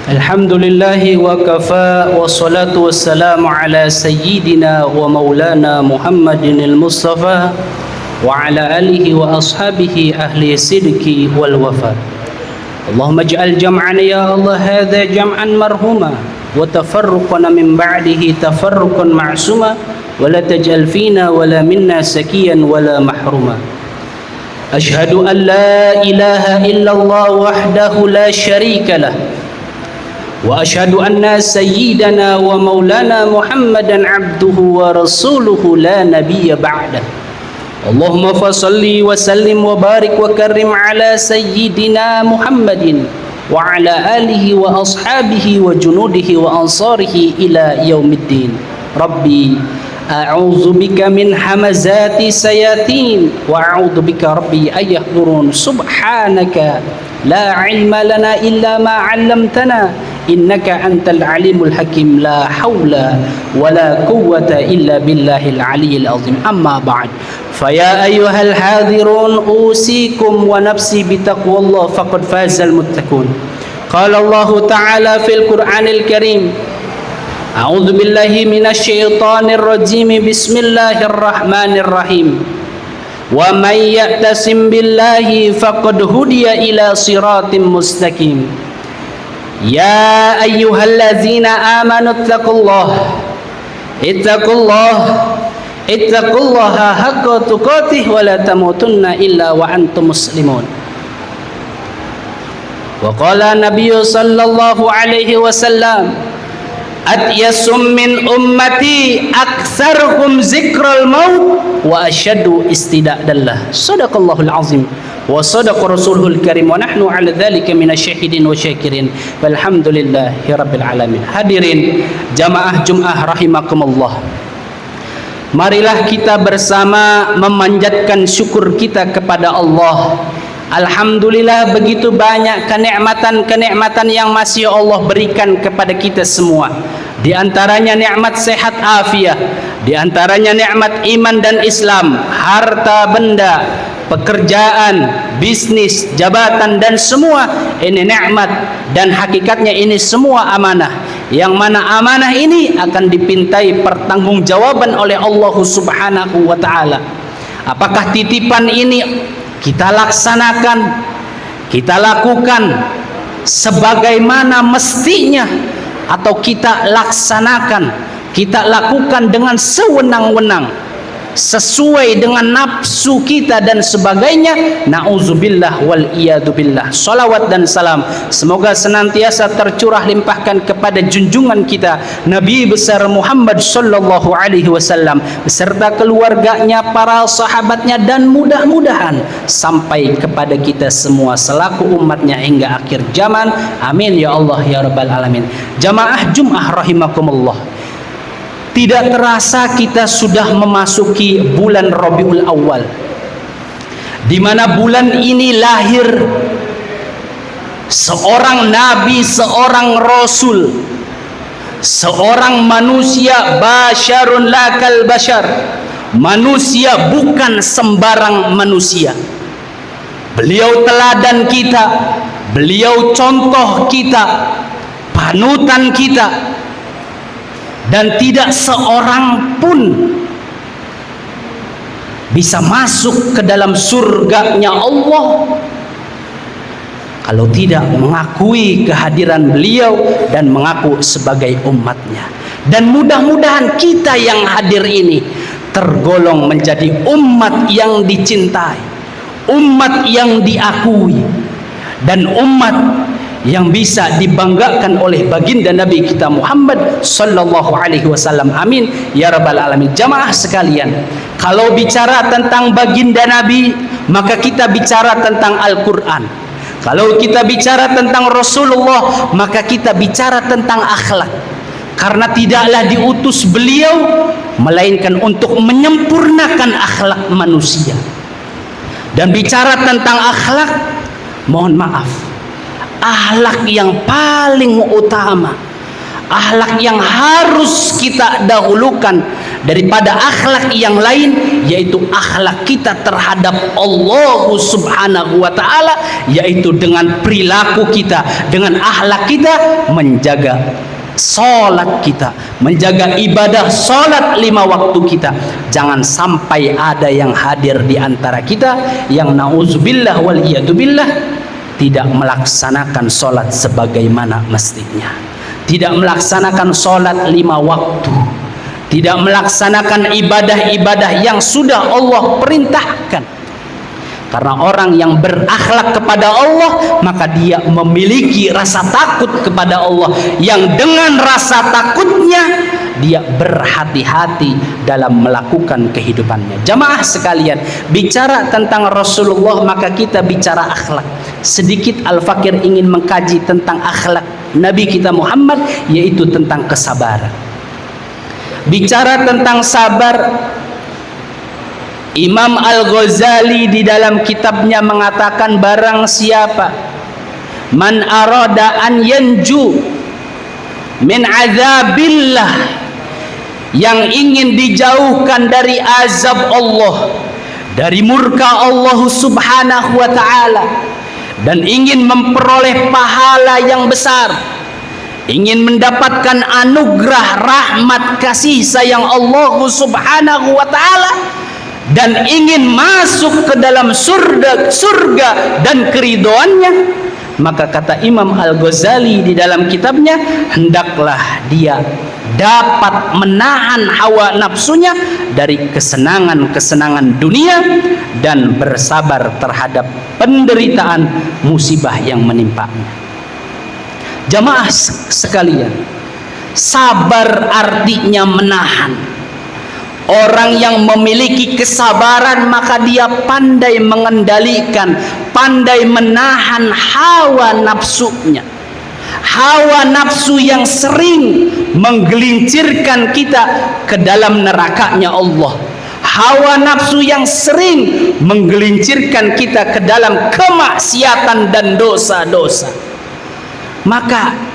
Alhamdulillahi wa kafa wa salatu wassalamu ala sayyidina wa maulana Muhammadin al-Mustafa wa ala alihi wa ashabihi ahli sidqi wal wafa. Allahumma ij'al jam'ana ya Allah hadha jam'an marhuma wa tafarruqana min ba'dihi tafarruqan ma'suma wa la taj'al fina wa la minna sakiyan wa la mahruma. Ashhadu an la ilaha illallah wahdahu la syarika lah wa ashhadu anna sayyidana wa maulana Muhammadan abduhu wa rasuluhu la nabiyya ba'dah. Allahumma fasalli wa sallim wa barik wa karrim ala sayyidina Muhammadin wa ala alihi wa ashabihi wa junudihi wa ansarihi ila yaumiddin. Rabbi a'udzu bika min hamazati sayatin wa a'udzu bika rabbi ayahdurun. Subhanaka la ilma lana illa ma 'allamtana innaka antal alimul hakim. La haula wala quwwata illa billahil aliyyil azim. Amma ba'd. Faya ayyuhal hadirun usikum wa nafsi bitaqwallah faqad fazal muttaqun. Qala Allah ta'ala fil Qur'anil Karim, A'udzu billahi minasy syaithanir rajim. Bismillahirrahmanirrahim. Wa may ya'tasim billahi faqad hudiya ila siratim mustaqim. Ya ayyuhallazina amanu ittaqullaha haqqa tuqatih wa la tamutunna illa wa antum muslimun. Wa qala nabiyyu sallallahu alaihi wasallam, atyasum min ummati aktsaruhum zikral maut wa asyaddu istidadallah. Shadaqallahul azim wa sadaqa rasuluhul karim wa nahnu ala dzalika minasyahidin wa syakirin walhamdulillahi rabbil alamin. Hadirin jamaah Jumat rahimakumullah, marilah kita bersama memanjatkan syukur kita kepada Allah. Alhamdulillah, begitu banyak kenikmatan-kenikmatan yang masih Allah berikan kepada kita semua. Di antaranya nikmat sehat afiat, di antaranya nikmat iman dan Islam, harta benda, pekerjaan, bisnis, jabatan dan semua ini nikmat, dan hakikatnya ini semua amanah. Yang mana amanah ini akan dipintai pertanggungjawaban oleh Allah Subhanahu wa taala. Apakah titipan ini kita laksanakan, kita lakukan sebagaimana mestinya, atau kita laksanakan, kita lakukan dengan sewenang-wenang, sesuai dengan nafsu kita dan sebagainya? Na'udzubillah wal iyadzubillah. Salawat dan salam semoga senantiasa tercurah limpahkan kepada junjungan kita Nabi besar Muhammad sallallahu alaihi wasallam beserta keluarganya, para sahabatnya, dan mudah-mudahan sampai kepada kita semua selaku umatnya hingga akhir zaman. Amin ya Allah ya rabbal alamin. Jamaah Jumat rahimakumullah, tidak terasa kita sudah memasuki bulan Rabiul Awal, di mana bulan ini lahir seorang nabi, seorang rasul, seorang manusia basyarun lakal basyar. Manusia bukan sembarang manusia. Beliau teladan kita, beliau contoh kita, panutan kita, dan tidak seorang pun bisa masuk ke dalam surganya Allah kalau tidak mengakui kehadiran beliau dan mengaku sebagai umatnya. Dan mudah-mudahan kita yang hadir ini tergolong menjadi umat yang dicintai, umat yang diakui, dan umat yang bisa dibanggakan oleh baginda Nabi kita Muhammad sallallahu alaihi wasallam. Amin ya rabbal alamin. Jamaah sekalian, kalau bicara tentang baginda Nabi, maka kita bicara tentang Al-Qur'an. Kalau kita bicara tentang Rasulullah, maka kita bicara tentang akhlak. Karena tidaklah diutus beliau melainkan untuk menyempurnakan akhlak manusia. Dan bicara tentang akhlak, mohon maaf, akhlak yang paling utama, akhlak yang harus kita dahulukan daripada akhlak yang lain, yaitu akhlak kita terhadap Allah Subhanahu wa ta'ala, yaitu dengan perilaku kita, dengan akhlak kita menjaga sholat kita, menjaga ibadah sholat 5 waktu kita. Jangan sampai ada yang hadir di antara kita yang na'udzubillah wal iyadzubillah tidak melaksanakan sholat sebagaimana mestinya, tidak melaksanakan sholat 5 waktu, tidak melaksanakan ibadah-ibadah yang sudah Allah perintahkan. Karena orang yang berakhlak kepada Allah, maka dia memiliki rasa takut kepada Allah, yang dengan rasa takutnya dia berhati-hati dalam melakukan kehidupannya. Jamaah sekalian, bicara tentang Rasulullah maka kita bicara akhlak. Sedikit Al-Fakir ingin mengkaji tentang akhlak Nabi kita Muhammad, yaitu tentang kesabaran. Bicara tentang sabar, Imam Al-Ghazali di dalam kitabnya mengatakan, barang siapa man arada an yanju min azabillah, yang ingin dijauhkan dari azab Allah, dari murka Allah Subhanahu wa ta'ala, dan ingin memperoleh pahala yang besar, ingin mendapatkan anugerah rahmat kasih sayang Allah Subhanahu wa ta'ala, dan ingin masuk ke dalam surga dan keridhoannya, maka kata Imam Al-Ghazali di dalam kitabnya, hendaklah dia dapat menahan hawa nafsunya dari kesenangan-kesenangan dunia dan bersabar terhadap penderitaan musibah yang menimpanya. Jamaah sekalian, sabar artinya menahan. Orang yang memiliki kesabaran maka dia pandai mengendalikan, pandai menahan hawa nafsunya. Hawa nafsu yang sering menggelincirkan kita ke dalam nerakanya Allah. Hawa nafsu yang sering menggelincirkan kita ke dalam kemaksiatan dan dosa-dosa. Maka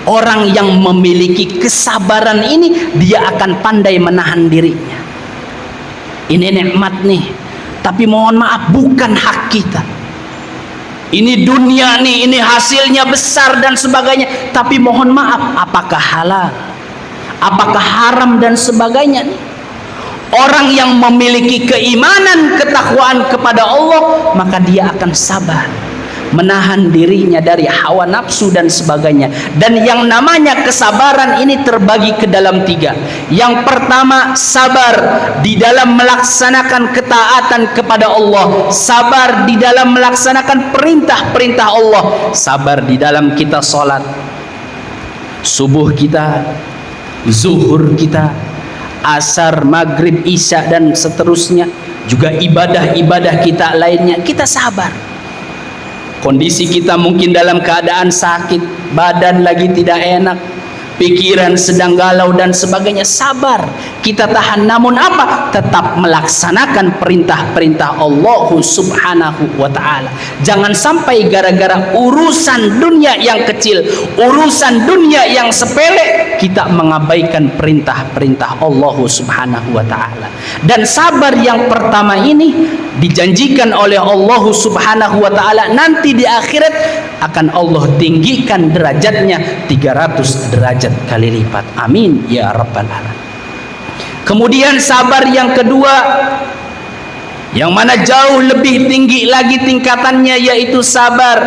orang yang memiliki kesabaran ini, dia akan pandai menahan dirinya. Ini nikmat nih, tapi mohon maaf bukan hak kita. Ini dunia nih, ini hasilnya besar dan sebagainya, tapi mohon maaf, apakah halal, apakah haram dan sebagainya nih. Orang yang memiliki keimanan, ketakwaan kepada Allah, maka dia akan sabar, menahan dirinya dari hawa nafsu dan sebagainya. Dan yang namanya kesabaran ini terbagi ke dalam 3. Yang pertama, sabar di dalam melaksanakan ketaatan kepada Allah, sabar di dalam melaksanakan perintah-perintah Allah, sabar di dalam kita sholat subuh kita, zuhur kita, asar, maghrib, isya dan seterusnya, juga ibadah-ibadah kita lainnya, kita sabar. Kondisi kita mungkin dalam keadaan sakit, badan lagi tidak enak, pikiran sedang galau dan sebagainya, sabar kita tahan. Namun apa? Tetap melaksanakan perintah-perintah Allah Subhanahu wa ta'ala. Jangan sampai gara-gara urusan dunia yang kecil, urusan dunia yang sepele, kita mengabaikan perintah-perintah Allah Subhanahu wa ta'ala. Dan sabar yang pertama ini dijanjikan oleh Allah Subhanahu wa ta'ala, nanti di akhirat akan Allah tinggikan derajatnya 300 derajat kali lipat. Amin ya rabbal alamin. Kemudian sabar yang kedua, yang mana jauh lebih tinggi lagi tingkatannya, yaitu sabar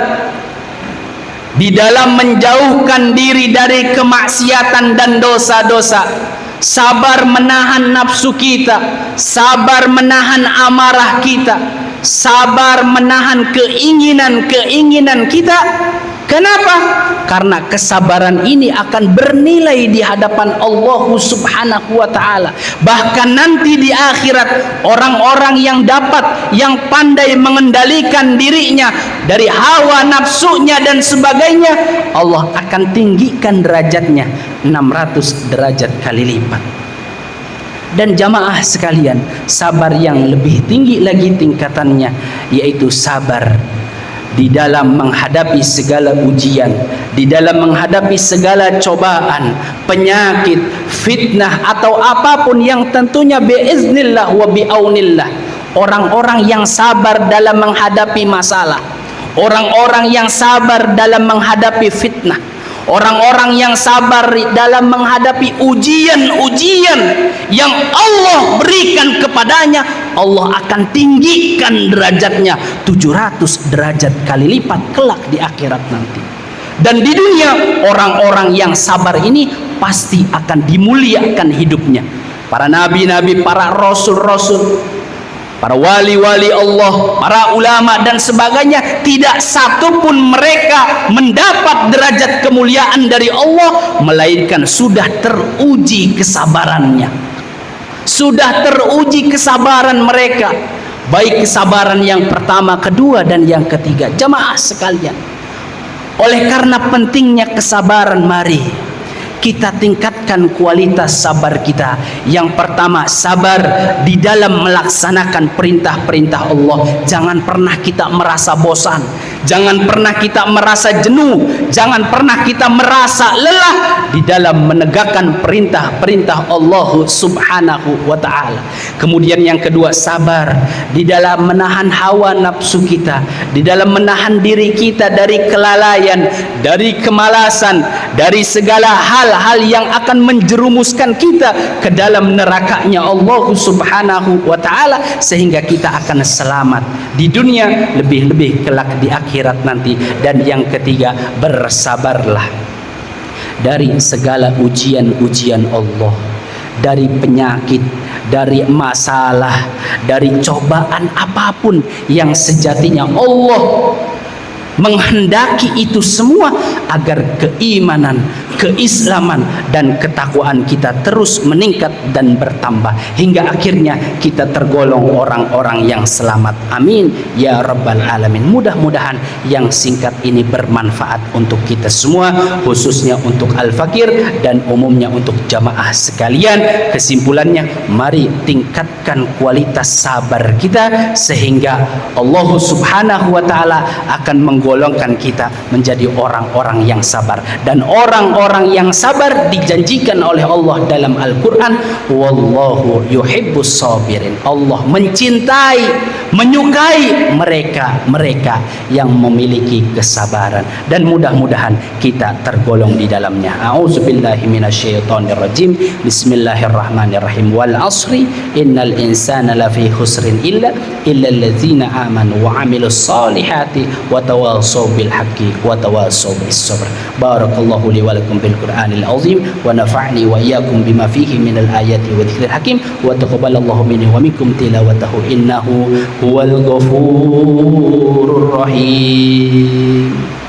di dalam menjauhkan diri dari kemaksiatan dan dosa-dosa. Sabar menahan nafsu kita, sabar menahan amarah kita, sabar menahan keinginan-keinginan kita. Kenapa? Karena kesabaran ini akan bernilai di hadapan Allah Subhanahu wa ta'ala. Bahkan nanti di akhirat, orang-orang yang yang pandai mengendalikan dirinya dari hawa nafsunya dan sebagainya, Allah akan tinggikan derajatnya 600 derajat kali lipat. Dan jamaah sekalian, sabar yang lebih tinggi lagi tingkatannya, yaitu sabar di dalam menghadapi segala ujian, di dalam menghadapi segala cobaan, penyakit, fitnah atau apapun yang tentunya biiznillah wa biaunillah. Orang-orang yang sabar dalam menghadapi masalah, orang-orang yang sabar dalam menghadapi fitnah, orang-orang yang sabar dalam menghadapi ujian-ujian yang Allah berikan kepadanya, Allah akan tinggikan derajatnya 700 derajat kali lipat kelak di akhirat nanti. Dan di dunia, orang-orang yang sabar ini pasti akan dimuliakan hidupnya. Para nabi-nabi, para rasul-rasul, para wali-wali Allah, para ulama dan sebagainya, tidak satupun mereka mendapat derajat kemuliaan dari Allah melainkan sudah teruji kesabarannya. Sudah teruji kesabaran mereka, baik kesabaran yang pertama, kedua dan yang ketiga. Jamaah sekalian, oleh karena pentingnya kesabaran, mari kita tingkatkan kualitas sabar kita. Yang pertama, sabar di dalam melaksanakan perintah-perintah Allah. Jangan pernah kita merasa bosan, jangan pernah kita merasa jenuh, jangan pernah kita merasa lelah di dalam menegakkan perintah-perintah Allah Subhanahu wa ta'ala. Kemudian yang kedua, sabar di dalam menahan hawa nafsu kita, di dalam menahan diri kita dari kelalaian, dari kemalasan, dari segala hal-hal yang akan menjerumuskan kita ke dalam nerakanya Allah Subhanahu wa ta'ala, sehingga kita akan selamat di dunia, lebih-lebih kelak di akhirat nanti. Dan yang ketiga, bersabarlah dari segala ujian-ujian Allah, dari penyakit, dari masalah, dari cobaan apapun yang sejatinya Allah menghendaki itu semua agar keimanan, keislaman dan ketakwaan kita terus meningkat dan bertambah hingga akhirnya kita tergolong orang-orang yang selamat. Amin ya rabbal alamin. Mudah-mudahan yang singkat ini bermanfaat untuk kita semua, khususnya untuk al-fakir dan umumnya untuk jamaah sekalian. Kesimpulannya, mari tingkatkan kualitas sabar kita sehingga Allah Subhanahu wa ta'ala akan menggolongkan kita menjadi orang-orang yang sabar. Dan orang-orang yang sabar dijanjikan oleh Allah dalam Al-Quran, wallahu yuhibbus sabirin. Allah mencintai, menyukai mereka yang memiliki kesabaran, dan mudah-mudahan kita tergolong di dalamnya. A'udzubillahi minasyaitonirrajim. Bismillahirrahmanirrahim. Wal asri innal insana lafi khusrin illa allazina amanu wa amilus solihati wa tawassaw bil haqqi wa tawassaw bis sabr. Barakallahu li wa lakum bil Qur'anil azim wa nafa'ni wa iyyakum bima fihi minal ayati wa dzikril hakim wa taqabbalallahu minni wa minkum tilawatahu innahu huwal ghafurur rahim.